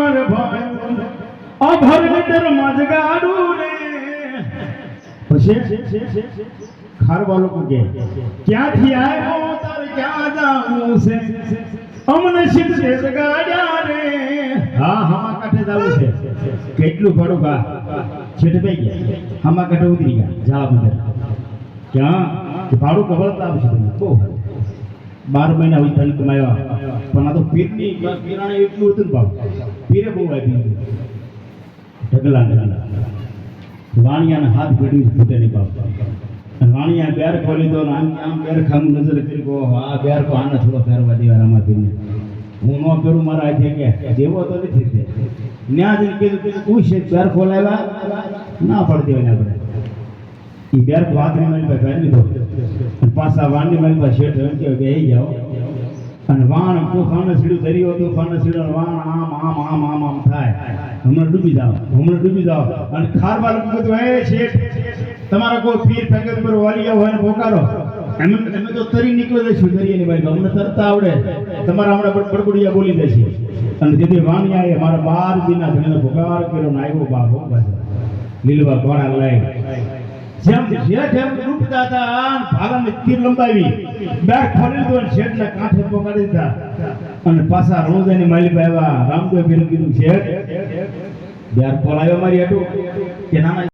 માર ભાઈ અભર મીટર મજગાડું રે પછી ખારવા લોકો કે ક્યાંથી આવ્યો તારે ક્યાં જાવું છે અમને શીખશે જગાડ્યા રે હા હમા કાંઠે જાવું છે કેટલું ભાડું કા છેટ પઈ ગયા હમા કાંઠે ઉતરી ગયા જા અંદર ક્યાં કે ભાડું કવળતા આવશે તમે બહુ 12 મહિના હોય તને કમાયા પણ આ તો પીરની પીરાણે એટલું હતું ભાવ પીરે બહુ આવી ઢગલા વાણિયાના હાથ ભેડી ફૂટે નહીં બાપ વાણિયા બેર ખોલી દો આમ બેર ખામ નજર કરી ગો આ બેર કો આને થોડો ફેરવા દેવા રામાપીરને હું નો પેરું મારા હાથે કે દેવો તો નથી તે ન્યા જઈને કીધું તું છે બેર ખોલાવ્યા ના પડતી હોય આપણે એ બેર વાતની મારી પાસે કાઢી દો પાછા વાણની મારી પાસે શેઠ એમ કે બેહી જાઓ અને વાણ તોફાને સીડું ધર્યો તોફાને સીડો વાણ આમ થાય હમણાં ડૂબી જાઓ અને ખારવા લોકો બધું એ શેઠ તમારા કોઈ પીર ફેગર પર વાલિયા હોય ને પોકારો અમે તો તરી નીકળી જઈશું દરિયાની બાજુ અમને તરતા આવડે તમારા હમણાં બડબડિયા બોલી દેશે અને જેથી વાણિયાએ મારા 12 દિના ધણીનો પોકાર કર્યો ને આવ્યો બાપો લીલવા ઘોડા લઈ જેમ શેઠ એમ ડૂબતા હતા ભાલાને તીર લંબાવી બેર ખોલી દો શેઠના કાંઠે પોકાડી દીધા અને પાછા રોજાની માલિક આવ્યા રામદેવ પીર કીધું શેઠ બેર ખોલાયો મારી હાટુ કે નાના